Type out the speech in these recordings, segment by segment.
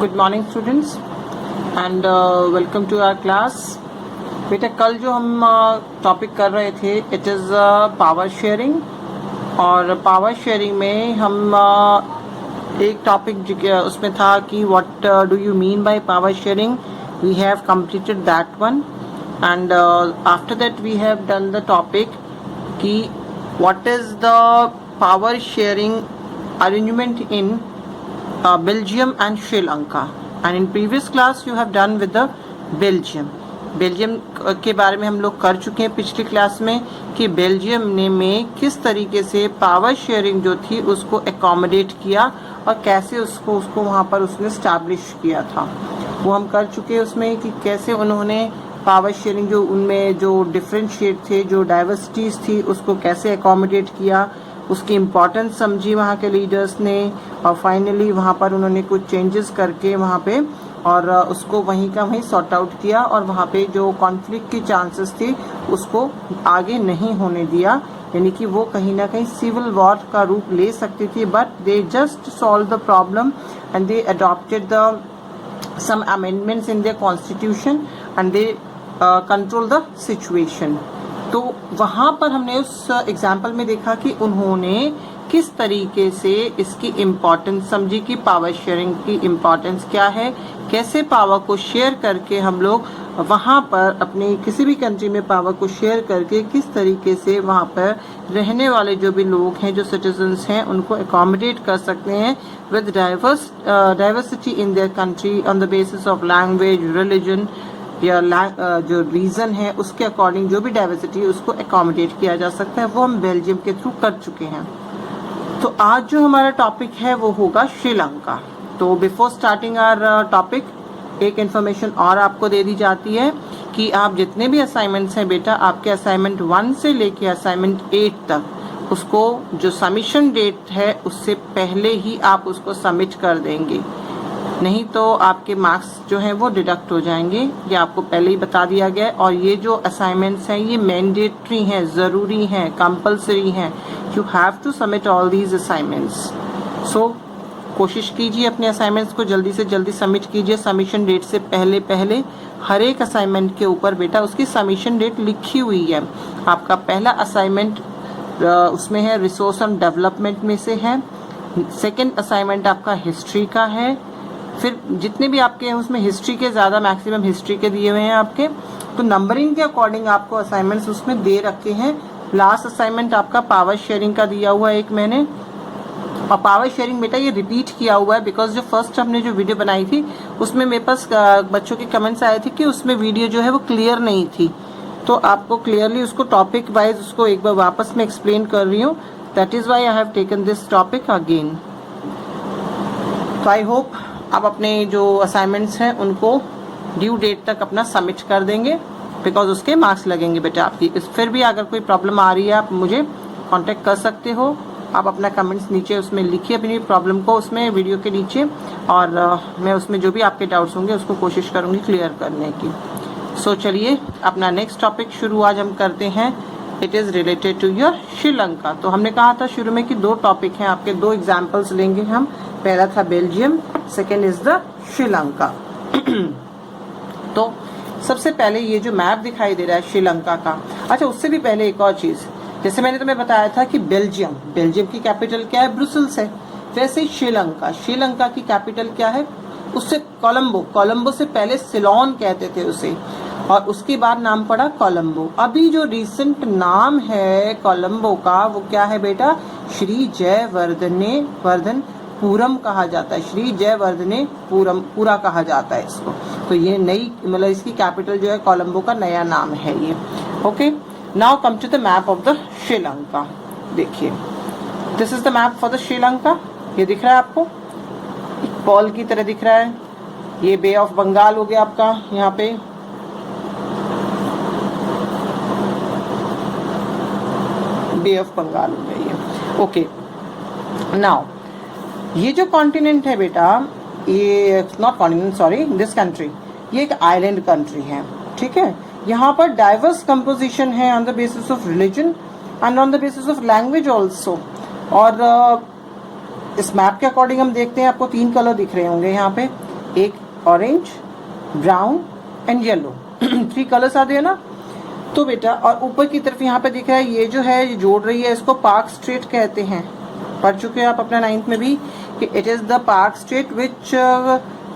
Good morning students and welcome to our class. बेटा कल जो हम टॉपिक कर रहे थे इट इज़ पावर शेयरिंग, और पावर शेयरिंग में हम एक टॉपिक उसमें था कि what do you mean by power sharing. We have completed that one and after that we have done the topic कि what is the power sharing arrangement in Belgium and Sri Lanka, and in previous class you have done with the Belgium के बारे में हम लोग कर चुके हैं पिछली क्लास में कि बेल्जियम ने में किस तरीके से पावर शेयरिंग जो थी उसको एकोमोडेट किया और कैसे उसको वहाँ पर उसने स्टैब्लिश किया था, वो हम कर चुके हैं उसमें कि कैसे उन्होंने पावर शेयरिंग जो उनमें जो डिफरेंशिएट थे, जो डाइवर्सिटीज थी, उसको कैसे एकोमोडेट किया, उसकी इम्पोर्टेंस समझी वहाँ के लीडर्स ने, और फाइनली वहाँ पर उन्होंने कुछ चेंजेस करके वहाँ पे और उसको वहीं का वहीं सॉर्ट आउट किया, और वहाँ पे जो कॉन्फ्लिक्ट की चांसेस थी उसको आगे नहीं होने दिया, यानी कि वो कहीं ना कहीं सिविल वॉर का रूप ले सकती थी, but they just solve the problem and they adopted the some amendments in their constitution and they control the situation. तो वहाँ पर हमने उस एग्जाम्पल में देखा कि उन्होंने किस तरीके से इसकी इम्पोर्टेंस समझी कि पावर शेयरिंग की इम्पोर्टेंस क्या है, कैसे पावर को शेयर करके हम लोग वहाँ पर अपनी किसी भी कंट्री में पावर को शेयर करके किस तरीके से वहाँ पर रहने वाले जो भी लोग हैं, जो सिटीजन्स हैं, उनको एकोमोडेट कर सकते हैं with diversity in their country on the basis of language, religion या जो रीजन है उसके अकॉर्डिंग जो भी डाइवर्सिटी है उसको एकोमोडेट किया जा सकता है, वो हम बेल्जियम के थ्रू कर चुके हैं। तो आज जो हमारा टॉपिक है वो होगा श्रीलंका। तो बिफोर स्टार्टिंग आवर टॉपिक एक इन्फॉर्मेशन और आपको दे दी जाती है कि आप जितने भी असाइनमेंट्स हैं बेटा, आपके असाइनमेंट 1 से लेके असाइनमेंट 8 तक उसको जो सबमिशन डेट है उससे पहले ही आप उसको सबमिट कर देंगे, नहीं तो आपके मार्क्स जो हैं वो डिडक्ट हो जाएंगे। ये आपको पहले ही बता दिया गया है, और ये जो असाइनमेंट्स हैं ये मैंडेटरी हैं, ज़रूरी हैं, कंपलसरी हैं। You have to submit all these assignments. So कोशिश कीजिए अपने असाइनमेंट्स को जल्दी से जल्दी सबमिट कीजिए। सबमिशन डेट से पहले पहले हर एक असाइनमेंट के ऊपर बेटा उसकी सबमिशन डेट लिखी हुई है। आपका पहला असाइनमेंट उसमें है रिसोर्स एंड डेवलपमेंट में से है, सेकेंड असाइनमेंट आपका हिस्ट्री का है, फिर जितने भी आपके हैं उसमें हिस्ट्री के ज़्यादा मैक्सिमम हिस्ट्री के दिए हुए हैं आपके, तो नंबरिंग के अकॉर्डिंग आपको असाइनमेंट्स उसमें दे रखे हैं। लास्ट असाइनमेंट आपका पावर शेयरिंग का दिया हुआ है एक मैंने, और पावर शेयरिंग बेटा ये रिपीट किया हुआ है बिकॉज जो फर्स्ट हमने जो वीडियो बनाई थी उसमें मेरे पास बच्चों के कमेंट्स आए थे कि उसमें वीडियो जो है वो क्लियर नहीं थी, तो आपको क्लियरली उसको टॉपिक वाइज उसको एक बार वापस में एक्सप्लेन कर रही हूँ। That is why I have taken this topic again. तो आई होप आप अपने जो असाइनमेंट्स हैं उनको ड्यू डेट तक अपना सबमिट कर देंगे, बिकॉज उसके मार्क्स लगेंगे बेटा आपकी। फिर भी अगर कोई प्रॉब्लम आ रही है आप मुझे कांटेक्ट कर सकते हो, आप अपना कमेंट्स नीचे उसमें लिखिए अपनी प्रॉब्लम को उसमें वीडियो के नीचे, और मैं उसमें जो भी आपके डाउट्स होंगे उसको कोशिश करूँगी क्लियर करने की। सो चलिए अपना नेक्स्ट टॉपिक शुरू आज हम करते हैं। It is related to your Sri Lanka. तो हमने कहा था शुरू में कि 2 टॉपिक हैं आपके, 2 एग्जाम्पल्स लेंगे हम। पहला था Belgium, second is the Sri Lanka. तो सबसे पहले ये जो मैप दिखाई दे रहा है श्रीलंका का, अच्छा उससे भी पहले एक और चीज़, जैसे मैंने तुम्हें बताया था कि बेल्जियम की कैपिटल क्या है, ब्रुसेल्स है, वैसे ही श्रीलंका की कैपिटल क्या है, उससे कोलंबो से पहले सिलोन कहते थे उसे, और उसके बाद नाम पड़ा कोलंबो। अभी जो रिसेंट नाम है कोलंबो का वो क्या है बेटा, श्री जयवर्धनेपुरम कहा जाता है, श्री जयवर्धनेपुरा कहा जाता है इसको। तो ये नई मतलब इसकी कैपिटल जो है कोलंबो का नया नाम है ये। Okay, now come to the map of the Sri Lanka. देखिए this is the map for the Sri Lanka. ये दिख रहा है आपको, एक बॉल की तरह दिख रहा है। ये बे ऑफ बंगाल हो गया आपका, यहाँ पे बे ऑफ बंगाल हो गया ये। ओके, नाउ ये जो कॉन्टिनेंट है बेटा, ये not continent sorry this country, ये एक आइलैंड कंट्री है, ठीक है। यहाँ पर डाइवर्स कंपोजिशन है on the basis of religion and on the basis of language also. और इस मैप के अकॉर्डिंग हम देखते हैं, आपको 3 कलर दिख रहे होंगे यहाँ पे, एक orange, brown and yellow, 3 colours आते हैं ना। तो बेटा और ऊपर की तरफ यहाँ पे दिख रहा है ये जो है ये जोड़ रही है, इसको पार्क स्ट्रेट कहते हैं। पढ़ चुके हैं आप अपना 9th में भी कि it is the park straight which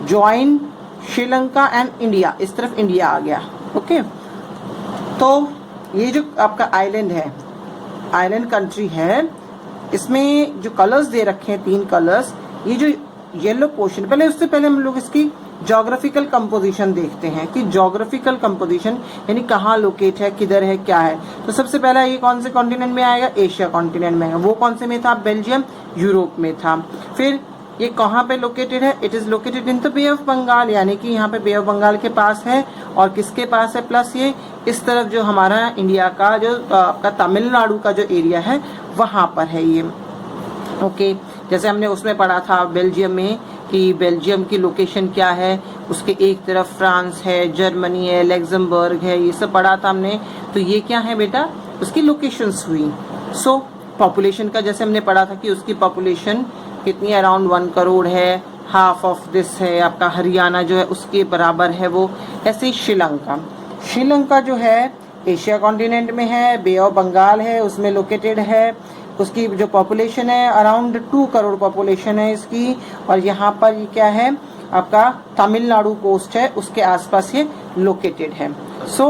join Sri Lanka and India. इस तरफ इंडिया आ गया। ओके, तो ये जो आपका आइलैंड है, आइलैंड कंट्री है, इसमें जो कलर्स दे रखे हैं 3 कलर्स, ये जो येलो पोर्शन, पहले उससे पहले हम लोग इसकी ज्योग्राफिकल कंपोजिशन देखते हैं कि ज्योग्राफिकल कंपोजिशन यानी कहाँ लोकेट है, किधर है, क्या है। तो सबसे पहला ये कौन से कॉन्टिनेंट में आएगा, एशिया कॉन्टिनेंट में आएगा। वो कौन से में था, बेल्जियम, यूरोप में था। फिर ये कहाँ पे लोकेटेड है, it is located in the bay of Bengal, यानी कि यहाँ पे बे ऑफ बंगाल के पास है। और किसके पास है, प्लस ये इस तरफ जो हमारा इंडिया का जो आपका तमिलनाडु का जो एरिया है वहां पर है ये। ओके, जैसे हमने उसमें पढ़ा था बेल्जियम में कि बेल्जियम की लोकेशन क्या है, उसके एक तरफ फ्रांस है, जर्मनी है, लग्जमबर्ग है, ये सब पढ़ा था हमने। तो ये क्या है बेटा, उसकी लोकेशंस हुई। सो पॉपुलेशन का जैसे हमने पढ़ा था कि उसकी पॉपुलेशन कितनी, अराउंड 1 करोड़ है, हाफ ऑफ दिस है आपका हरियाणा जो है उसके बराबर है वो। ऐसे ही श्रीलंका, श्रीलंका जो है एशिया कॉन्टिनेंट में है, बे ऑफ बंगाल है उसमें लोकेटेड है। उसकी जो पॉपुलेशन है अराउंड 2 करोड़ पॉपुलेशन है इसकी। और यहाँ पर ये क्या है आपका तमिलनाडु कोस्ट है, उसके आसपास ये लोकेटेड है। सो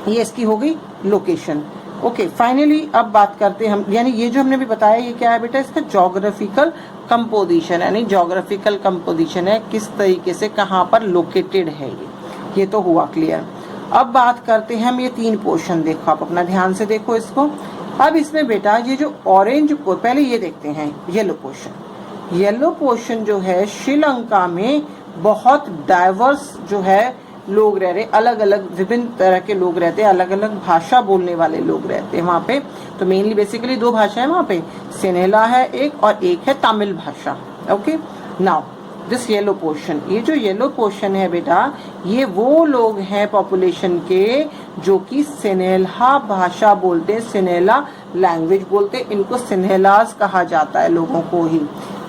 ये इसकी हो गई लोकेशन। ओके, फाइनली अब बात करते हैं हम, यानी ये जो हमने भी बताया ये क्या है बेटा, इसका ज्योग्राफिकल कंपोजिशन, यानी ज्योग्राफिकल कंपोजिशन है किस तरीके से कहाँ पर लोकेटेड है ये तो हुआ क्लियर। अब बात करते हैं हम ये 3 पोर्शन, देखो आप अपना ध्यान से देखो इसको। अब इसमें बेटा ये जो ऑरेंज, पहले ये देखते हैं येलो पोर्शन। येलो पोर्शन जो है श्रीलंका में बहुत डाइवर्स जो है लोग रह रहे, अलग अलग विभिन्न तरह के लोग रहते हैं, अलग अलग भाषा बोलने वाले लोग रहते हैं वहाँ पे। तो मेनली बेसिकली 2 भाषा है वहाँ पे, सिनेला है एक और एक है तमिल भाषा। Okay, now this yellow portion, ये जो येलो पोर्शन है बेटा, ये वो लोग हैं पॉपुलेशन के जो कि सिनेला भाषा बोलते हैं, सिनेला लैंग्वेज बोलते हैं, इनको सिनेलास कहा जाता है लोगों को ही।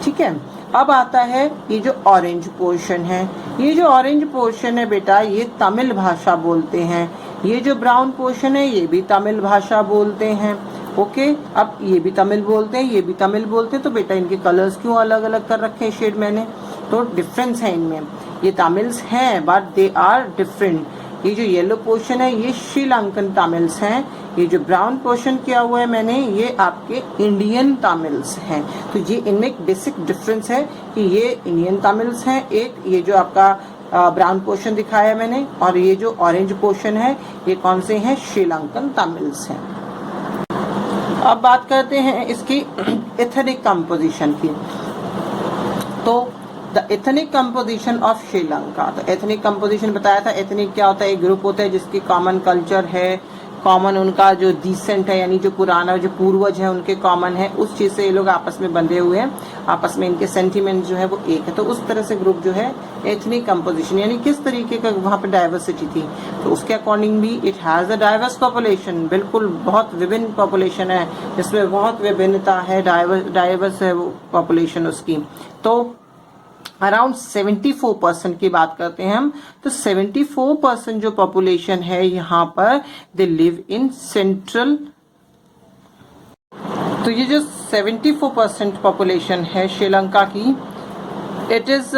ठीक है, अब आता है ये जो ऑरेंज पोर्शन है, ये जो ऑरेंज पोर्शन है बेटा ये तमिल भाषा बोलते हैं। ये जो ब्राउन पोर्शन है ये भी तमिल भाषा बोलते हैं। ओके, अब ये भी तमिल बोलते हैं, ये भी तमिल बोलते हैं। तो बेटा इनके कलर्स क्यों अलग अलग कर रखे हैं शेड मैंने, तो डिफरेंस है इनमें। ये तमिल्स हैं बट दे आर डिफरेंट। ये जो येलो पोर्शन है ये श्रीलंकन तमिल्स हैं, ये जो ब्राउन पोर्शन किया हुआ है मैंने ये आपके इंडियन तमिल्स हैं। तो ये इनमें एक बेसिक डिफरेंस है कि ये इंडियन तमिल्स हैं, एक ये जो आपका ब्राउन पोर्शन दिखाया है मैंने, और ये जो ऑरेंज पोर्शन है ये कौन से हैं, श्रीलंकन तमिल्स हैं। अब बात करते हैं इसकी एथनिक कंपोजिशन की। तो the ethnic composition of Sri Lanka, तो एथनिक कंपोजिशन बताया था। एथनिक क्या होता है, एक ग्रुप होता है जिसकी कॉमन कल्चर है, कॉमन उनका जो डिसेंट है यानी जो पुराना जो पूर्वज है उनके कॉमन है, उस चीज से ये लोग आपस में बंधे हुए हैं, आपस में इनके सेंटिमेंट जो है वो एक है। तो उस तरह से ग्रुप जो है एथनिक कंपोजिशन यानी किस तरीके का वहाँ पे डाइवर्सिटी थी, तो उसके अकॉर्डिंग भी it has a diverse population, बिल्कुल बहुत विभिन्न पॉपुलेशन है जिसमें बहुत विभिन्नता है, डाइवर्स है वो पॉपुलेशन उसकी। तो अराउंड 74% की बात करते हैं हम, तो 74% जो पॉपुलेशन है यहाँ पर दे लिव इन सेंट्रल। तो ये जो 74% पॉपुलेशन है श्रीलंका की, it is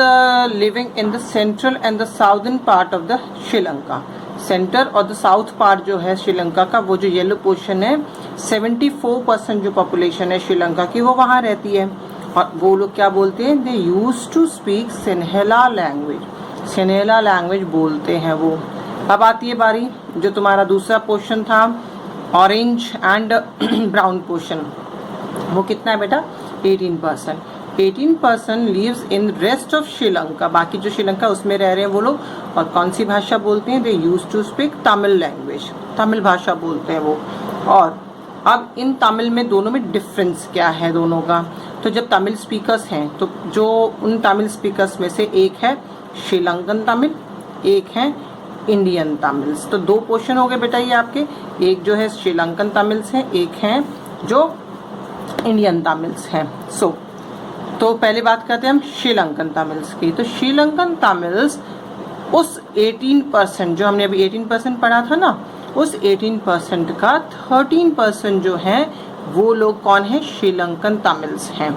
living in the central and the southern part of the Sri Lanka. Centre और द साउथ पार्ट जो है श्रीलंका का, वो जो येलो पोर्शन है 74% जो पॉपुलेशन है श्रीलंका की वो वहाँ रहती है। और वो लोग क्या बोलते हैं, they use to speak Sinhala language, Sinhala language बोलते हैं वो। अब आती है बारी जो तुम्हारा दूसरा पोर्शन था ऑरेंज एंड ब्राउन पोर्शन, वो कितना है बेटा 18%। 18% lives in rest of Sri Lanka, बाकी जो श्रीलंका उसमें रह रहे हैं वो लोग, और कौन सी भाषा बोलते हैं, they use to speak Tamil language, Tamil भाषा बोलते हैं वो। और अब इन तमिल में दोनों में डिफरेंस क्या है दोनों का, तो जब तमिल स्पीकर्स हैं तो जो उन तमिल स्पीकर्स में से एक है श्रीलंकन तमिल, एक है इंडियन तमिल्स। तो 2 पोर्शन हो गए बेटा ये आपके, एक जो है श्रीलंकन तमिल्स है, एक है जो इंडियन तमिल्स हैं। सो तो पहले बात करते हैं हम श्रीलंकन तमिल्स की। तो श्रीलंकन तमिल्स उस 18% जो हमने अभी 18% पढ़ा था ना, उस 18% का 13% जो है वो लोग कौन है, श्रीलंकन तमिल्स हैं।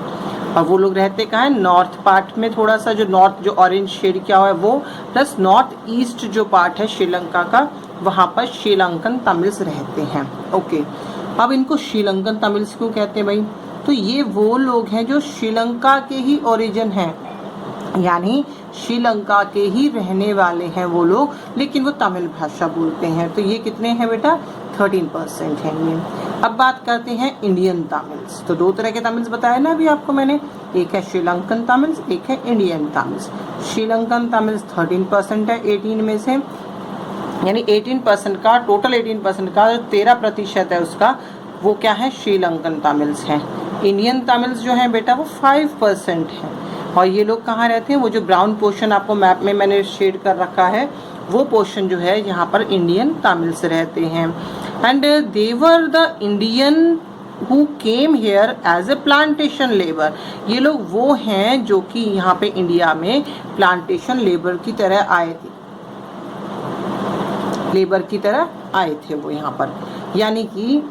और वो लोग रहते कहाँ है, नॉर्थ पार्ट में, थोड़ा सा जो नॉर्थ जो ऑरेंज शेड क्या है वो, प्लस नॉर्थ ईस्ट जो पार्ट है श्रीलंका का, वहाँ पर श्रीलंकन तमिल्स रहते हैं। ओके, अब इनको श्रीलंकन तमिल्स क्यों कहते हैं भाई, तो ये वो लोग हैं जो श्रीलंका के ही ओरिजिन हैं, यानी श्रीलंका के ही रहने वाले हैं वो लोग, लेकिन वो तमिल भाषा बोलते हैं। तो ये कितने हैं बेटा, 13% हैं ये। अब बात करते हैं इंडियन तमिल्स। तो दो तरह के तमिल्स बताए ना अभी आपको मैंने, एक है श्रीलंकन तमिल्स, एक है इंडियन तमिल्स। श्रीलंकन तमिल्स 13% है 18 में से, यानी 18% का, टोटल 18% का जो 13% है उसका, वो क्या है, श्रीलंकन तमिल्स हैं। इंडियन तमिल्स जो हैं बेटा वो 5% है। और ये लोग कहाँ रहते हैं, वो जो ब्राउन पोर्शन आपको मैप में मैंने शेड कर रखा है, वो पोर्शन जो है यहाँ पर इंडियन तमिल्स रहते हैं। And they were the Indian who came here as a plantation labour. ये लोग वो हैं जो कि यहाँ पे इंडिया में प्लांटेशन लेबर की तरह आए थे, लेबर की तरह आए थे वो यहाँ पर। यानी कि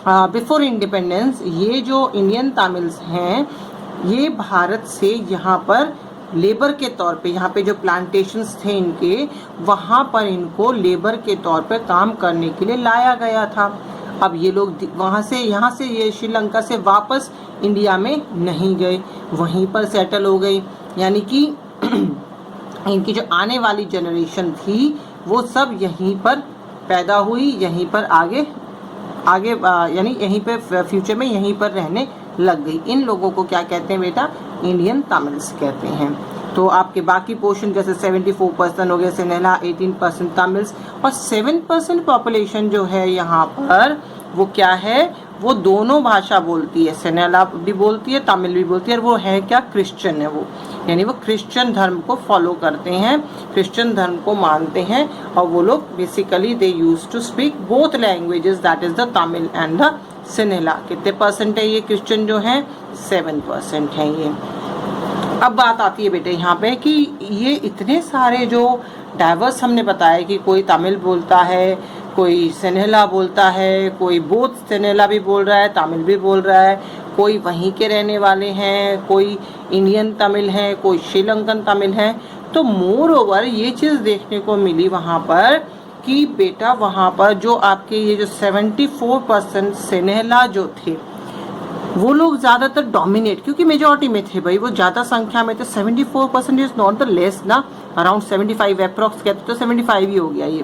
बिफोर इंडिपेंडेंस ये जो इंडियन तमिल्स हैं ये भारत से यहाँ पर लेबर के तौर पे, यहाँ पे जो प्लांटेशंस थे इनके, वहाँ पर इनको लेबर के तौर पे काम करने के लिए लाया गया था। अब ये लोग वहाँ से, यहाँ से, ये श्रीलंका से वापस इंडिया में नहीं गए, वहीं पर सेटल हो गए। यानी कि इनकी जो आने वाली जनरेशन थी वो सब यहीं पर पैदा हुई, यहीं पर आगे यानी यहीं पे फ्यूचर में यहीं पर रहने लग गई। इन लोगों को क्या कहते हैं बेटा, इंडियन तमिल्स कहते हैं। तो आपके बाकी पोर्शन जैसे 74% हो गए सिनेला, 18% तमिल्स, और 7% पॉपुलेशन जो है यहाँ पर वो क्या है, वो दोनों भाषा बोलती है, सिनेला भी बोलती है, तमिल भी बोलती है। और वो है क्या, क्रिश्चियन है वो, यानी वो क्रिश्चियन धर्म को फॉलो करते हैं, क्रिश्चियन धर्म को मानते हैं। और वो लोग basically they use to speak both languages, that is the Tamil and the Sinhala. कितने परसेंट है ये क्रिश्चियन जो है, 7% है ये। अब बात आती है बेटे यहाँ पे कि ये इतने सारे जो डाइवर्स हमने बताया कि कोई तमिल बोलता है, कोई सिनेला बोलता है, कोई बोथ सिनेला भी बोल रहा है, तमिल भी बोल रहा है, कोई वहीं के रहने वाले हैं, कोई इंडियन तमिल है, कोई श्रीलंकन तमिल है। तो मोर ओवर ये चीज़ देखने को मिली वहाँ पर कि बेटा वहाँ पर जो आपके ये जो 74% सिनेला जो थे वो लोग ज़्यादातर डोमिनेट, क्योंकि मेजॉरिटी में थे भाई, वो ज़्यादा संख्या में थे। 74% इज नॉट द लेस ना, अराउंड 75 अप्रॉक्स कहते तो 75 ही हो गया ये।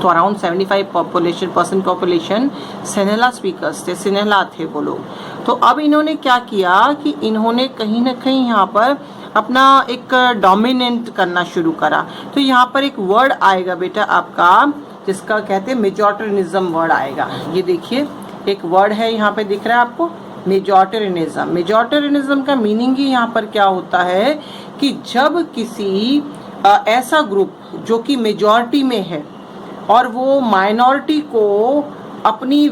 तो अराउंड 75% पॉपुलेशन सिनेला स्पीकर्स थे, सिनेला थे वो लोग। तो अब इन्होंने क्या किया कि इन्होंने कहीं ना कहीं यहाँ पर अपना एक डोमिनेंट करना शुरू करा। तो यहाँ पर एक वर्ड आएगा बेटा आपका, जिसका कहते हैं मेजॉरिटेरियनिज्म वर्ड आएगा। ये देखिए एक वर्ड है यहाँ पे दिख रहा है आपको, मेजॉरिटेरियनिज्म। मेजॉरिटेरियनिज्म का मीनिंग ही यहाँ पर क्या होता है कि जब किसी ऐसा ग्रुप जो कि मेजॉरिटी में है और वो माइनॉरिटी को अपनी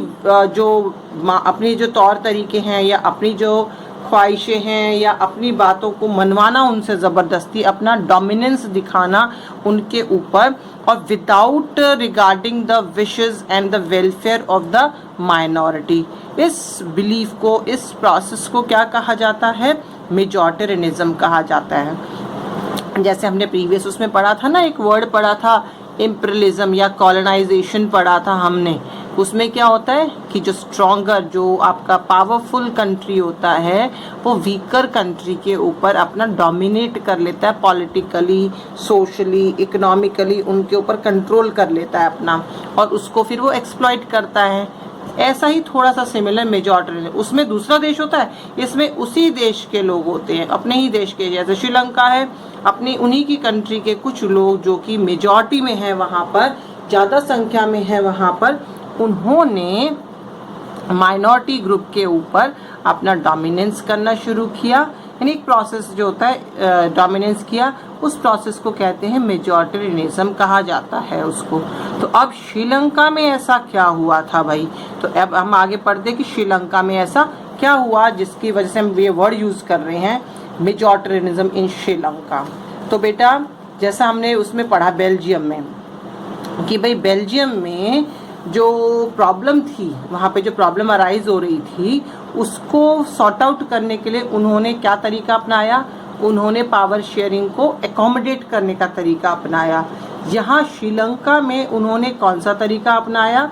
जो तौर तरीके हैं या अपनी जो ख्वाहिशें हैं या अपनी बातों को मनवाना उनसे ज़बरदस्ती, अपना डोमिनेंस दिखाना उनके ऊपर, और without regarding the wishes and the welfare of the minority. इस बिलीफ को, इस प्रोसेस को क्या कहा जाता है, मेजॉरिटेरियनिज्म कहा जाता है। जैसे हमने प्रीवियस उसमें पढ़ा था ना, एक वर्ड पढ़ा था इम्पीरियलिज्म या कॉलोनाइजेशन पढ़ा था हमने। उसमें क्या होता है कि जो स्ट्रॉन्गर, जो आपका पावरफुल कंट्री होता है, वो वीकर कंट्री के ऊपर अपना डोमिनेट कर लेता है, पॉलिटिकली, सोशली, इकोनॉमिकली उनके ऊपर कंट्रोल कर लेता है अपना, और उसको फिर वो एक्सप्लॉइट करता है। ऐसा ही थोड़ा सा सिमिलर मेजॉरिटी, उसमें दूसरा देश होता है, इसमें उसी देश के लोग होते हैं, अपने ही देश के। जैसे श्रीलंका है, अपनी उन्हीं की कंट्री के कुछ लोग जो कि मेजॉरिटी में है, वहाँ पर ज़्यादा संख्या में है, वहाँ पर उन्होंने माइनॉरिटी ग्रुप के ऊपर अपना डोमिनेंस करना शुरू किया। यानी एक प्रोसेस जो होता है, डोमिनेंस किया, उस प्रोसेस को कहते हैं मेजॉरिटेरियनिज्म कहा जाता है उसको। तो अब श्रीलंका में ऐसा क्या हुआ था भाई, तो अब हम आगे पढ़ते कि श्रीलंका में ऐसा क्या हुआ जिसकी वजह से हम ये वर्ड यूज कर रहे हैं मेजॉरिटेरियनिज्म इन श्रीलंका। तो बेटा जैसा हमने उसमें पढ़ा बेल्जियम में कि भाई बेल्जियम में जो प्रॉब्लम थी, वहाँ पे जो प्रॉब्लम अराइज हो रही थी उसको सॉर्ट आउट करने के लिए उन्होंने क्या तरीका अपनाया, उन्होंने पावर शेयरिंग को एकोमोडेट करने का तरीका अपनाया। यहाँ श्रीलंका में उन्होंने कौन सा तरीका अपनाया,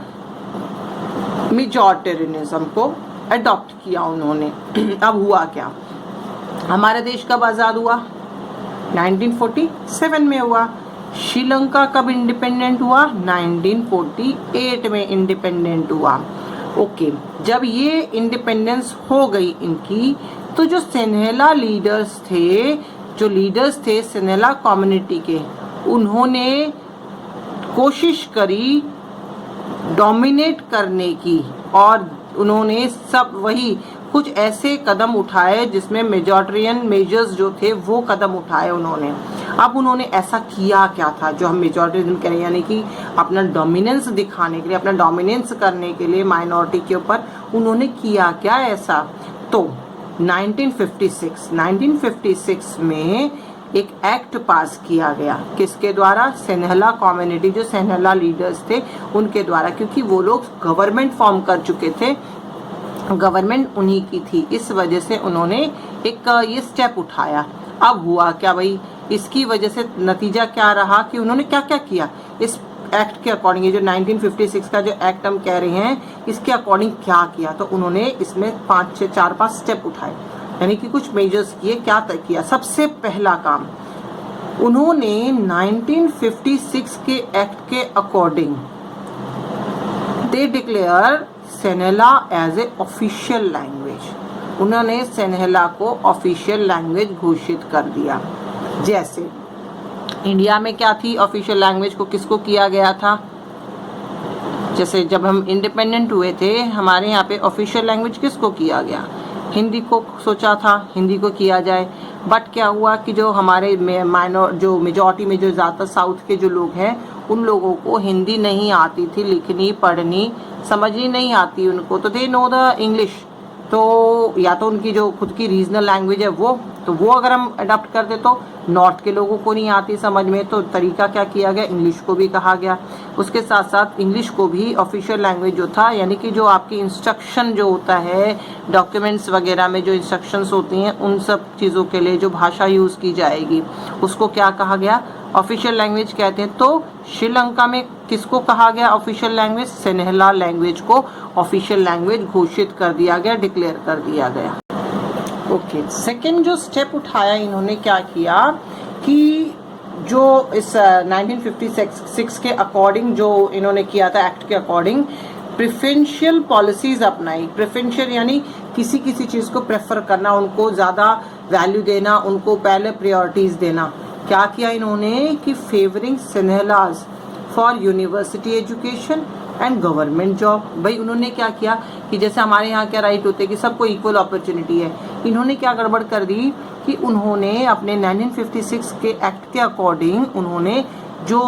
मेजॉरिटेरियनिज्म को अडॉप्ट किया उन्होंने। अब हुआ क्या, हमारा देश कब आज़ाद हुआ, 1947 में हुआ। श्रीलंका कब इंडिपेंडेंट हुआ, 1948 में इंडिपेंडेंट हुआ। ओके, जब ये इंडिपेंडेंस हो गई इनकी, तो जो सिन्हेला लीडर्स थे, जो लीडर्स थे सिन्हेला कम्युनिटी के, उन्होंने कोशिश करी डोमिनेट करने की और उन्होंने सब वही कुछ ऐसे कदम उठाए जिसमें मेजॉरिटेरियन मेजर्स जो थे वो कदम उठाए उन्होंने। अब उन्होंने ऐसा किया क्या था जो हम मेजॉरिटेरियन कह रहे हैं, यानी कि अपना डोमिनेंस दिखाने के लिए, अपना डोमिनेंस करने के लिए माइनॉरिटी के ऊपर उन्होंने किया क्या ऐसा। तो 1956 में एक एक्ट पास किया गया, किसके द्वारा, सिन्हेला कम्युनिटी, जो सिन्हेला लीडर्स थे उनके द्वारा, क्योंकि वो लोग गवर्नमेंट फॉर्म कर चुके थे, गवर्नमेंट उन्हीं की थी, इस वजह से उन्होंने एक ये स्टेप उठाया। अब हुआ क्या भाई, इसकी वजह से नतीजा क्या रहा कि उन्होंने क्या क्या किया इस एक्ट के अकॉर्डिंग, ये जो 1956 का जो एक्ट हम कह रहे हैं इसके अकॉर्डिंग क्या किया, तो उन्होंने इसमें 4-5 स्टेप उठाए, यानी कि कुछ मेजर्स किए। क्या तय किया, सबसे पहला काम उन्होंने 1956 के एक्ट के according they declare Sinhala as a official language, उन्होंने सिन्हेला को ऑफिशियल लैंग्वेज घोषित कर दिया। जैसे इंडिया में क्या थी ऑफिशियल लैंग्वेज को किसको किया गया था, जैसे जब हम इंडिपेंडेंट हुए थे हमारे यहाँ पे ऑफिशियल लैंग्वेज किसको किया गया, हिंदी को सोचा था हिंदी को किया जाए। बट क्या हुआ कि जो हमारे जो मेजॉरिटी में जो ज़्यादातर साउथ के जो लोग हैं उन लोगों को हिंदी नहीं आती थी, लिखनी पढ़नी समझनी नहीं आती उनको, तो दे नो द इंग्लिश, तो या तो उनकी जो खुद की रीजनल लैंग्वेज है वो अगर हम अडॉप्ट कर दे तो नॉर्थ के लोगों को नहीं आती समझ में, तो तरीका क्या किया गया, इंग्लिश को भी कहा गया। उसके साथ साथ इंग्लिश को भी ऑफिशियल लैंग्वेज जो था, यानी कि जो आपकी इंस्ट्रक्शन जो होता है डॉक्यूमेंट्स वगैरह में जो इंस्ट्रक्शंस होती हैं उन सब चीज़ों के लिए जो भाषा यूज़ की जाएगी उसको क्या कहा गया, ऑफिशियल लैंग्वेज कहते हैं। तो श्रीलंका में किसको कहा गया ऑफिशियल लैंग्वेज, सिन्हेला लैंग्वेज को ऑफिशियल लैंग्वेज घोषित कर दिया गया, डिक्लेयर कर दिया गया। ओके, सेकेंड जो स्टेप उठाया इन्होंने क्या किया कि जो इस 1956 के अकॉर्डिंग जो इन्होंने किया था एक्ट के अकॉर्डिंग प्रेफरेंशियल पॉलिसीज अपनाई। प्रेफरेंशियल यानी किसी किसी चीज़ को प्रेफर करना, उनको ज़्यादा वैल्यू देना, उनको पहले प्रायोरिटीज देना। क्या किया इन्होंने कि favouring Sinhalese for university education and government job. भाई उन्होंने क्या किया कि जैसे हमारे यहाँ क्या राइट होते हैं कि सबको इक्वल अपॉर्चुनिटी है, इन्होंने क्या गड़बड़ कर दी कि उन्होंने अपने 1956 के एक्ट के अकॉर्डिंग उन्होंने जो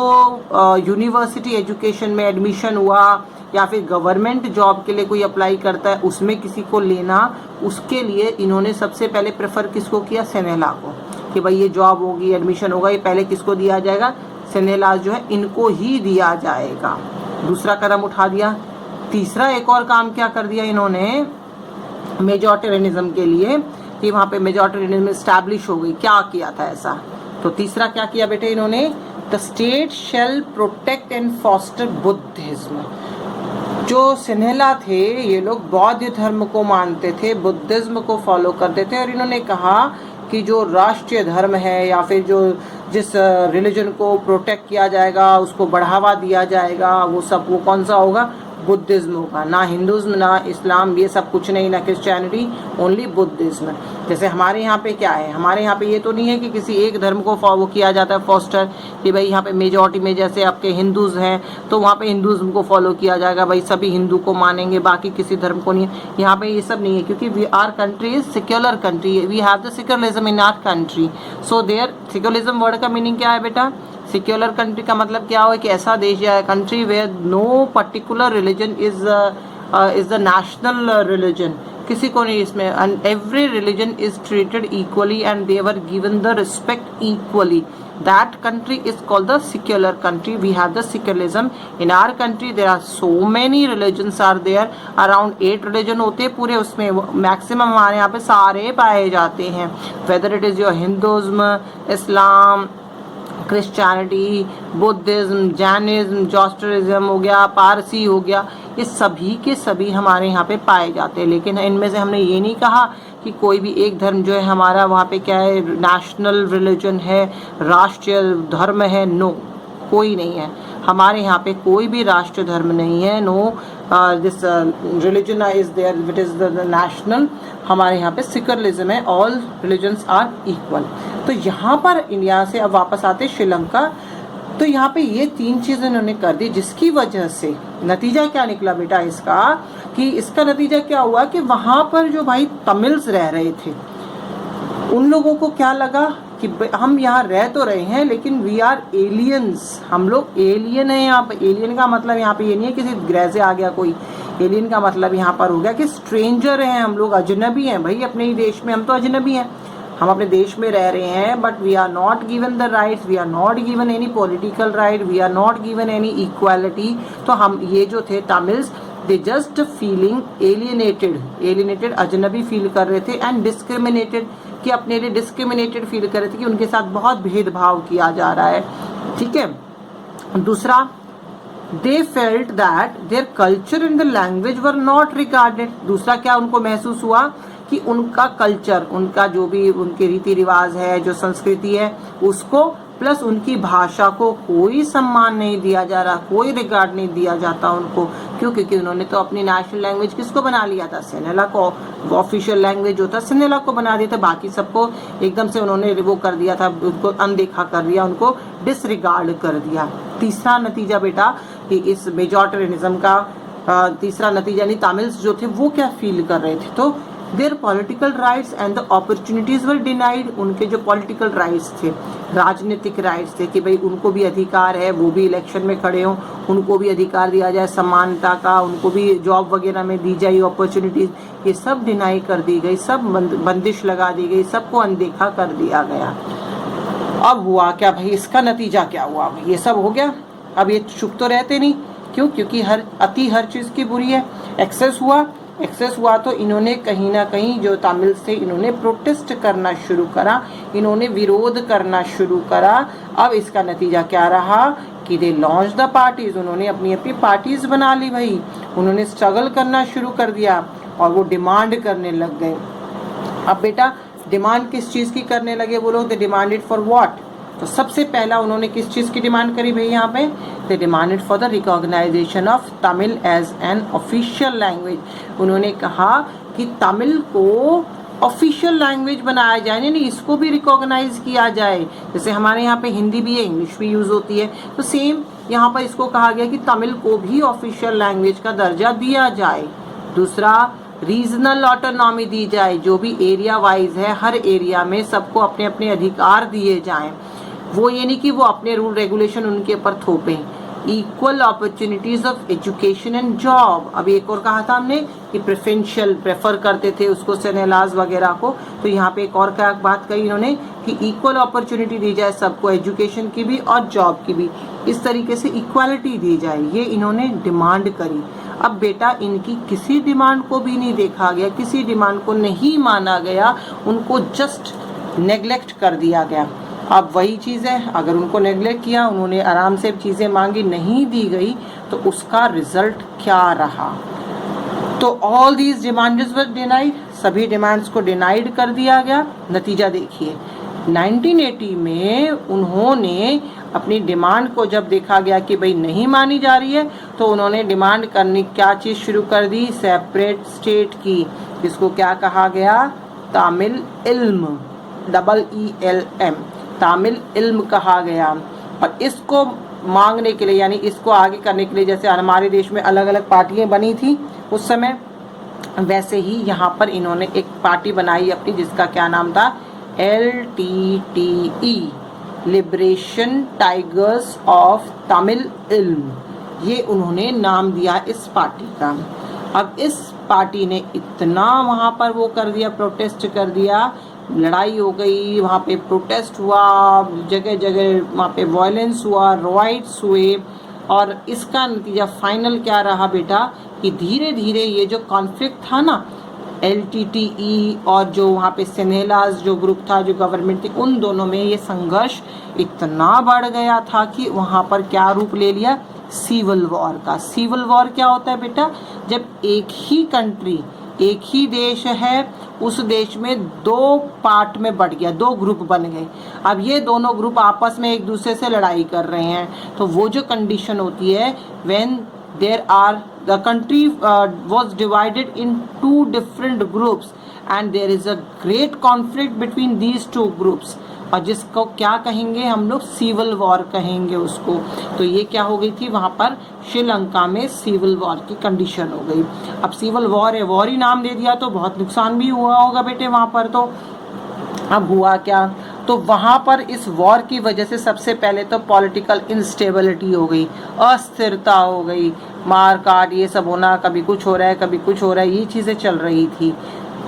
यूनिवर्सिटी एजुकेशन में एडमिशन हुआ या फिर गवर्नमेंट जॉब के लिए कोई अप्लाई करता है उसमें किसी को लेना, उसके लिए इन्होंने सबसे पहले प्रेफर किसको किया, सिन्हेला को, कि भाई ये जॉब होगी एडमिशन होगा ये पहले किसको दिया जाएगा, सिन्हेला जो है इनको ही दिया जाएगा। दूसरा कदम उठा दिया। तीसरा एक और काम क्या कर दिया इन्होंने मेजॉरिटेरियनिज्म के लिए कि वहाँ पे मेजॉरिटेरियनिज्म एस्टैब्लिश हो गई। क्या किया था ऐसा, तो तीसरा क्या किया बेटे इन्होंने, the state shell protect and foster Buddhism. जो सिन्हेला थे ये लोग बौद्ध धर्म को मानते थे, बुद्धिज्म को फॉलो करते थे, और इन्होंने कहा कि जो राष्ट्रीय धर्म है या फिर जो जिस रिलीजन को प्रोटेक्ट किया जाएगा उसको बढ़ावा दिया जाएगा वो कौन सा होगा, बुद्धिज्म होगा। ना हिंदुज्म ना इस्लाम ये सब कुछ नहीं, ना क्रिश्चियनिटी, ओनली बुद्धिज्म। जैसे हमारे यहाँ पे क्या है, हमारे यहाँ पे ये तो नहीं है कि किसी एक धर्म को फॉलो किया जाता है फॉस्टर, कि भाई यहाँ पे मेजॉरिटी में जैसे आपके हिंदूज हैं तो वहाँ पे हिंदुज्म को फॉलो किया जाएगा, भाई सभी हिंदू को मानेंगे बाकी किसी धर्म को नहीं है। यहाँ पे ये सब नहीं है क्योंकि we are country is secular country, we have the secularism in our country. So their secularism word का मीनिंग क्या है बेटा, सेक्युलर कंट्री का मतलब क्या हो कि ऐसा देश या country where no particular religion is the national religion, किसी को नहीं इसमें। And every religion is treated equally and they were given the respect equally. That country is called the secular country. We have the secularism in our country. There are so many religions are there. Around 8 religion होते हैं पूरे, उसमें maximum हमारे यहाँ पे सारे पाए जाते हैं. Whether it is your Hinduism, Islam, Christianity, Buddhism, Jainism, Zoroastrianism हो गया, पारसी हो गया, ये सभी के सभी हमारे यहाँ पे पाए जाते हैं. लेकिन इनमें से हमने ये नहीं कहा कि कोई भी एक धर्म जो है हमारा वहाँ पे क्या है, नेशनल रिलीजन है, राष्ट्रीय धर्म है. नो, कोई नहीं है हमारे यहाँ पे, कोई भी राष्ट्रीय धर्म नहीं है. No this religion is there which is the national. हमारे यहाँ पे सेक्युलरिज्म है. All religions are equal. तो यहाँ पर इंडिया से अब वापस आते श्रीलंका. तो यहाँ पे ये 3 चीज़ें इन्होंने कर दी, जिसकी वजह से नतीजा क्या निकला बेटा इसका, कि इसका नतीजा क्या हुआ कि वहाँ पर जो भाई तमिल्स रह रहे थे, उन लोगों को क्या लगा कि हम यहाँ रह तो रहे हैं लेकिन वी आर एलियंस, हम लोग एलियन हैं. यहाँ पे एलियन का मतलब यहाँ पे ये नहीं है किसी ग्रह से आ गया कोई. एलियन का मतलब यहाँ पर हो गया कि स्ट्रेंजर हैं, हम लोग अजनबी हैं भाई. अपने ही देश में हम तो अजनबी हैं, हम अपने देश में रह रहे हैं, but we are not given the rights, we are not given any political right, we are not given any equality. तो हम ये जो थे Tamils, they just feeling alienated, अजनबी फील कर रहे थे. एंड डिस्क्रिमिनेटेड, कि अपने लिए डिस्क्रिमिनेटेड फील कर रहे थे कि उनके साथ बहुत भेदभाव किया जा रहा है. ठीक है. दूसरा, they felt that their culture and the language were not regarded. दूसरा क्या उनको महसूस हुआ कि उनका कल्चर, उनका जो भी उनके रीति रिवाज है, जो संस्कृति है, उसको प्लस उनकी भाषा को कोई सम्मान नहीं दिया जा रहा, कोई रिगार्ड नहीं दिया जाता उनको. क्यों? क्योंकि उन्होंने तो अपनी नेशनल लैंग्वेज किसको बना लिया था, सिनेला को. ऑफिशियल लैंग्वेज जो था सिनेला को बना दिया था, बाकी सबको एकदम से उन्होंने वो कर दिया था, उनको अनदेखा कर दिया, उनको डिसरिगार्ड कर दिया. तीसरा नतीजा बेटा कि इस मेजॉरिटेरियनिज्म का तीसरा नतीजा नहीं, तमिल्स जो थे वो क्या फील कर रहे थे, तो there political rights and the opportunities were denied. उनके जो पॉलिटिकल राइट्स थे, राजनीतिक राइट्स थे, कि भाई उनको भी अधिकार है, वो भी इलेक्शन में खड़े हों, उनको भी अधिकार दिया जाए समानता का, उनको भी जॉब वगैरह में दी जाए अपॉर्चुनिटीज, ये सब डिनाई कर दी गई, सब बंदिश लगा दी गई, सबको अनदेखा कर दिया गया. अब हुआ क्या भाई, इसका नतीजा क्या हुआ, ये सब हो गया. अब ये चुप तो रहते नहीं. क्यों? क्योंकि हर चीज की बुरी है. एक्सेस हुआ तो इन्होंने कहीं ना कहीं जो तमिल्स थे, इन्होंने प्रोटेस्ट करना शुरू करा, इन्होंने विरोध करना शुरू करा. अब इसका नतीजा क्या रहा कि दे लॉन्च द पार्टीज. उन्होंने अपनी अपनी पार्टीज बना ली भाई, उन्होंने स्ट्रगल करना शुरू कर दिया और वो डिमांड करने लग गए. अब बेटा डिमांड किस चीज की करने लगे वो लोग, दे डिमांडेड फॉर व्हाट. तो सबसे पहला उन्होंने किस चीज की डिमांड करी भाई, यहाँ पे they demanded for the recognisation of Tamil as an official language. उन्होंने कहा कि तमिल को ऑफिशियल लैंग्वेज बनाया जाए, यानी इसको भी रिकॉग्नाइज किया जाए. जैसे हमारे यहाँ पे हिंदी भी है, इंग्लिश भी यूज होती है, तो सेम यहाँ पर इसको कहा गया कि तमिल को भी ऑफिशियल लैंग्वेज का दर्जा दिया जाए. दूसरा, रीजनल ऑटोनॉमी दी जाए, जो भी एरिया वाइज है, हर एरिया में सबको अपने अपने अधिकार दिए जाएं. वो ये नहीं कि वो अपने रूल रेगुलेशन उनके ऊपर थोपें. Equal opportunities of education and job. अभी एक और कहा था हमने कि प्रेफर करते थे उसको सेनेलाज वगैरह को, तो यहाँ पे एक और क्या बात कही इन्होंने कि इक्वल अपॉर्चुनिटी दी जाए सबको, एजुकेशन की भी और जॉब की भी, इस तरीके से इक्वालिटी दी जाए, ये इन्होंने डिमांड करी. अब बेटा इनकी किसी डिमांड को भी नहीं देखा गया, किसी डिमांड को नहीं माना गया, उनको जस्ट नेग्लेक्ट कर दिया गया. अब वही चीज़ है, अगर उनको नेग्लेक्ट किया, उन्होंने आराम से चीज़ें मांगी, नहीं दी गई, तो उसका रिजल्ट क्या रहा. तो all these demands were denied, सभी डिमांड्स को डिनाइड कर दिया गया. नतीजा देखिए, 1980 में उन्होंने अपनी डिमांड को जब देखा गया कि भाई नहीं मानी जा रही है, तो उन्होंने डिमांड करने क्या चीज़ शुरू कर दी, सेपरेट स्टेट की, जिसको क्या कहा गया, तमिल इल्म, ELM, तमिल इल्म कहा गया. और इसको मांगने के लिए, यानी इसको आगे करने के लिए, जैसे हमारे देश में अलग अलग पार्टियां बनी थी उस समय, वैसे ही यहाँ पर इन्होंने एक पार्टी बनाई अपनी, जिसका क्या नाम था, LTTE, liberation tigers of Tamil इल्म. ये उन्होंने नाम दिया इस पार्टी का. अब इस पार्टी ने इतना वहाँ पर वो कर दिया, प्रोटेस्ट कर दिया, लड़ाई हो गई, वहाँ पे प्रोटेस्ट हुआ, जगह जगह वहाँ पे वायलेंस हुआ, राइट्स हुए, और इसका नतीजा फाइनल क्या रहा बेटा कि धीरे धीरे ये जो कॉन्फ्लिक्ट था ना LTTE और जो वहाँ पे सिनेलाज जो ग्रुप था, जो गवर्नमेंट थी, उन दोनों में ये संघर्ष इतना बढ़ गया था कि वहाँ पर क्या रूप ले लिया, सिविल वॉर का। सिविल वॉर क्या होता है बेटा, जब एक ही कंट्री, एक ही देश है, उस देश में दो पार्ट में बढ़ गया, दो ग्रुप बन गए। अब ये दोनों ग्रुप आपस में एक दूसरे से लड़ाई कर रहे हैं, तो वो जो कंडीशन होती है when there are the country was divided in two different groups and there is a great conflict between these two groups, और जिसको क्या कहेंगे हम लोग, सिविल वॉर कहेंगे उसको। तो ये क्या हो गई थी वहाँ पर श्रीलंका में, सिविल वॉर की कंडीशन हो गई। अब सिविल वॉर है, वॉर ही नाम दे दिया तो बहुत नुकसान भी हुआ होगा बेटे वहाँ पर। तो अब हुआ क्या, तो वहाँ पर इस वॉर की वजह से सबसे पहले तो पॉलिटिकल इंस्टेबिलिटी हो गई, अस्थिरता हो गई, मार काट ये सब होना, कभी कुछ हो रहा है कभी कुछ हो रहा है, ये चीज़ें चल रही थी।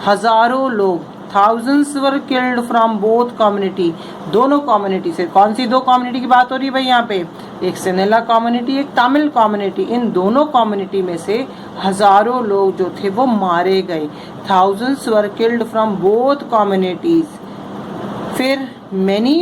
हजारों लोग, thousands were killed from both community, दोनों कम्युनिटी से। कौन सी दो कम्युनिटी की बात हो रही है भाई यहाँ पे, एक सिनेला कम्युनिटी, एक तमिल कम्युनिटी। इन दोनों कम्युनिटी में से हजारों लोग जो थे वो मारे गए। Thousands were killed from both communities. फिर many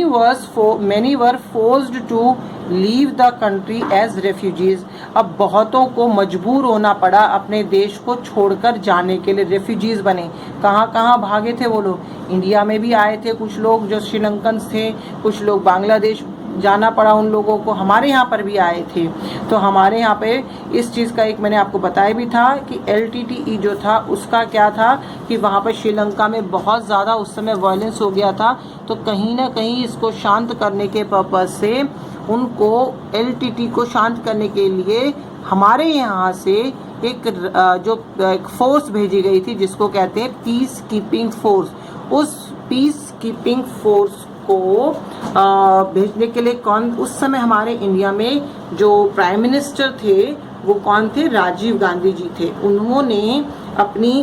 were forced to leave the country as refugees। अब बहुतों को मजबूर होना पड़ा अपने देश को छोड़कर जाने के लिए, रेफ्यूजीज बने। कहाँ कहाँ भागे थे वो लोग, इंडिया में भी आए थे कुछ लोग जो श्रीलंकन थे, कुछ लोग बांग्लादेश जाना पड़ा उन लोगों को, हमारे यहाँ पर भी आए थे। तो हमारे यहाँ पे इस चीज़ का एक मैंने आपको बताया भी था कि LTTE जो था उसका क्या था कि वहाँ पर श्रीलंका में बहुत ज़्यादा उस समय वायलेंस हो गया था, तो कहीं ना कहीं इसको शांत करने के पर्पज़ से उनको, LTTE को शांत करने के लिए हमारे यहाँ से एक फोर्स भेजी गई थी जिसको कहते हैं पीस कीपिंग फोर्स। उस पीस कीपिंग फोर्स को भेजने के लिए कौन, उस समय हमारे इंडिया में जो प्राइम मिनिस्टर थे वो कौन थे, राजीव गांधी जी थे। उन्होंने अपनी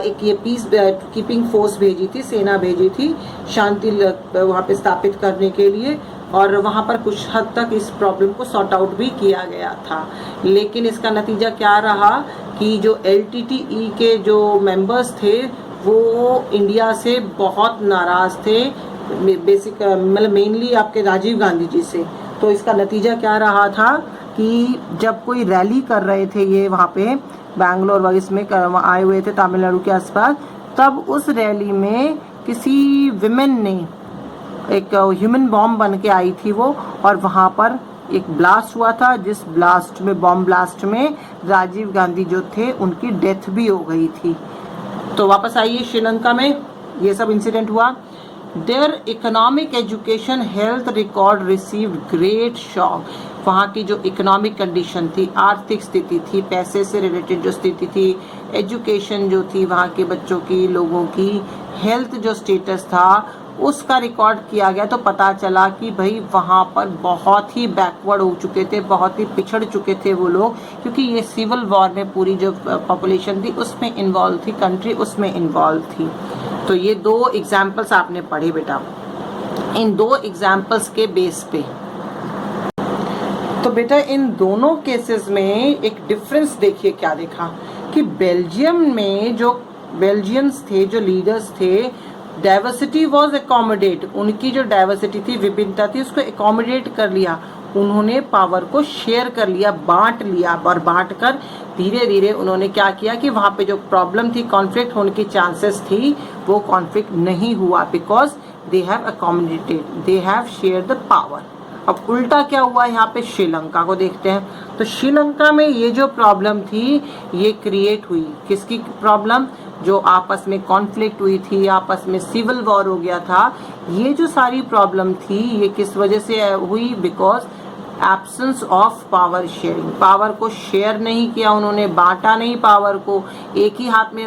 एक ये पीस कीपिंग फोर्स भेजी थी, सेना भेजी थी शांति वहाँ पे स्थापित करने के लिए, और वहाँ पर कुछ हद तक इस प्रॉब्लम को सॉर्ट आउट भी किया गया था। लेकिन इसका नतीजा क्या रहा कि जो LTTE के जो मेंबर्स थे वो इंडिया से बहुत नाराज़ थे, बेसिक मतलब मेनली आपके राजीव गांधी जी से। तो इसका नतीजा क्या रहा था कि जब कोई रैली कर रहे थे ये वहाँ पे बैंगलोर वगैरह इसमें आए हुए थे तमिलनाडु के आसपास, तब उस रैली में किसी विमेन ने एक ह्यूमन बॉम्ब बन के आई थी वो, और वहाँ पर एक ब्लास्ट हुआ था, जिस ब्लास्ट में, बॉम्ब ब्लास्ट में राजीव गांधी जो थे उनकी डेथ भी हो गई थी। तो वापस आइए श्रीलंका में, ये सब इंसिडेंट हुआ। Their economic education health record received great shock. वहाँ की जो इकोनॉमिक कंडीशन थी, आर्थिक स्थिति थी, पैसे से रिलेटेड जो स्थिति थी, एजुकेशन जो थी वहाँ के बच्चों की, लोगों की हेल्थ जो स्टेटस था उसका रिकॉर्ड किया गया, तो पता चला कि भाई वहाँ पर बहुत ही बैकवर्ड हो चुके थे, बहुत ही पिछड़ चुके थे वो लोग, क्योंकि ये सिविल वॉर में पूरी जो पॉपुलेशन थी उसमें इन्वॉल्व थी, कंट्री उसमें इन्वॉल्व थी। तो ये दो एग्जाम्पल्स आपने पढ़े बेटा, इन दो एग्जाम्पल्स के बेस पे। तो बेटा इन दोनों केसेस में एक डिफरेंस देखिए, क्या देखा कि बेल्जियम में जो बेल्जियंस थे, जो लीडर्स थे, डाइवर्सिटी वॉज एकोमोडेट, उनकी जो डाइवर्सिटी थी, विभिन्नता थी, उसको एकोमोडेट कर लिया। उन्होंने पावर को शेयर कर लिया, बांट लिया, और बांट कर धीरे धीरे उन्होंने क्या किया कि वहाँ पे जो प्रॉब्लम थी, कॉन्फ्लिक्ट होने की चांसेस थी, वो कॉन्फ्लिक्ट नहीं हुआ, because they have accommodated, they have share the power. अब उल्टा क्या हुआ यहाँ पे, श्रीलंका को देखते हैं। तो श्रीलंका में ये जो प्रॉब्लम थी ये क्रिएट हुई, किसकी प्रॉब्लम, जो आपस में कॉन्फ्लिक्ट हुई थी, आपस में सिविल वॉर हो गया था, ये जो सारी प्रॉब्लम थी ये किस वजह से हुई, because absence of power sharing. Power को शेयर नहीं किया उन्होंने, बांटा नहीं पावर को, एक ही हाथ में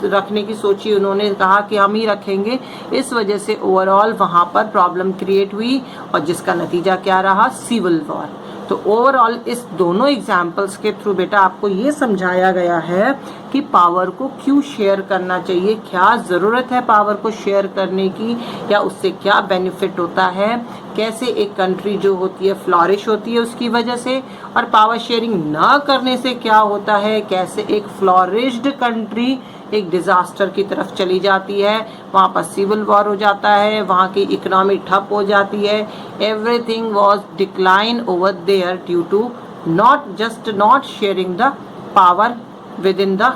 रखने की सोची उन्होंने, कहा कि हम ही रखेंगे। इस वजह से ओवरऑल वहाँ पर प्रॉब्लम क्रिएट हुई, और जिसका नतीजा क्या रहा, सिविल वॉर। तो ओवरऑल इस दोनों एग्जाम्पल्स के थ्रू बेटा आपको ये समझाया गया है कि पावर को क्यों शेयर करना चाहिए, क्या ज़रूरत है पावर को शेयर करने की, या उससे क्या बेनिफिट होता है, कैसे एक कंट्री जो होती है फ्लॉरिश होती है उसकी वजह से, और पावर शेयरिंग ना करने से क्या होता है, कैसे एक फ्लॉरिश्ड कंट्री एक डिजास्टर की तरफ चली जाती है, वहाँ पर सिविल वॉर हो जाता है, वहाँ की इकोनॉमी ठप हो जाती है। Everything was decline over there due to not sharing the power within the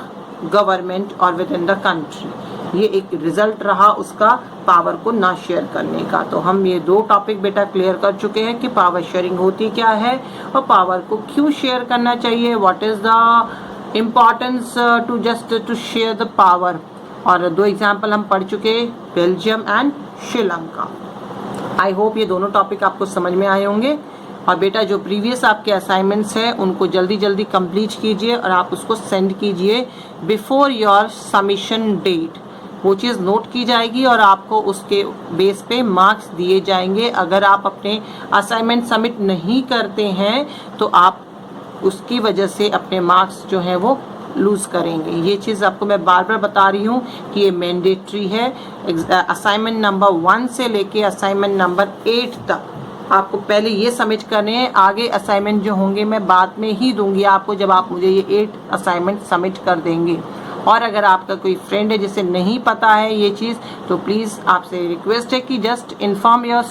government और विद इन द कंट्री। ये एक रिजल्ट रहा उसका पावर को ना शेयर करने का। तो हम ये दो टॉपिक बेटा क्लियर कर चुके हैं कि पावर शेयरिंग होती क्या है और पावर को क्यों शेयर करना चाहिए, what is the importance to share the power. और दो एग्जाम्पल हम पढ़ चुके, Belgium and Sri Lanka. I hope ये दोनों टॉपिक आपको समझ में आए होंगे। और बेटा जो प्रीवियस आपके असाइनमेंट्स हैं उनको जल्दी जल्दी कंप्लीट कीजिए और आप उसको सेंड कीजिए बिफोर योर सबमिशन डेट। वो चीज़ नोट की जाएगी और आपको उसके बेस पे मार्क्स दिए जाएंगे। अगर आप अपने असाइनमेंट सबमिट नहीं करते हैं तो आप उसकी वजह से अपने मार्क्स जो हैं वो लूज़ करेंगे। ये चीज़ आपको मैं बार बार बता रही हूँ कि ये मैंडेटरी है। असाइनमेंट नंबर 1 से लेके असाइनमेंट नंबर 8 तक आपको पहले ये सबमिट करने हैं। आगे असाइनमेंट जो होंगे मैं बाद में ही दूंगी आपको, जब आप मुझे ये 8 असाइनमेंट सबमिट कर देंगे। और अगर आपका कोई फ्रेंड है जिसे नहीं पता है ये चीज़, तो प्लीज़ आपसे रिक्वेस्ट है कि just inform your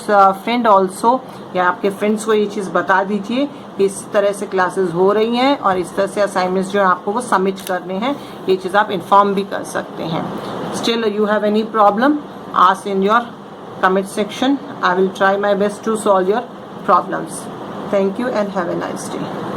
friend also, या आपके फ्रेंड्स को ये चीज़ बता दीजिए कि इस तरह से क्लासेस हो रही हैं और इस तरह से असाइनमेंट्स जो है आपको वो सबमिट करने हैं। ये चीज़ आप इन्फॉर्म भी कर सकते हैं। Still you have any problem, ask in your comment section. I will try my best to solve your problems. Thank you and have a nice day.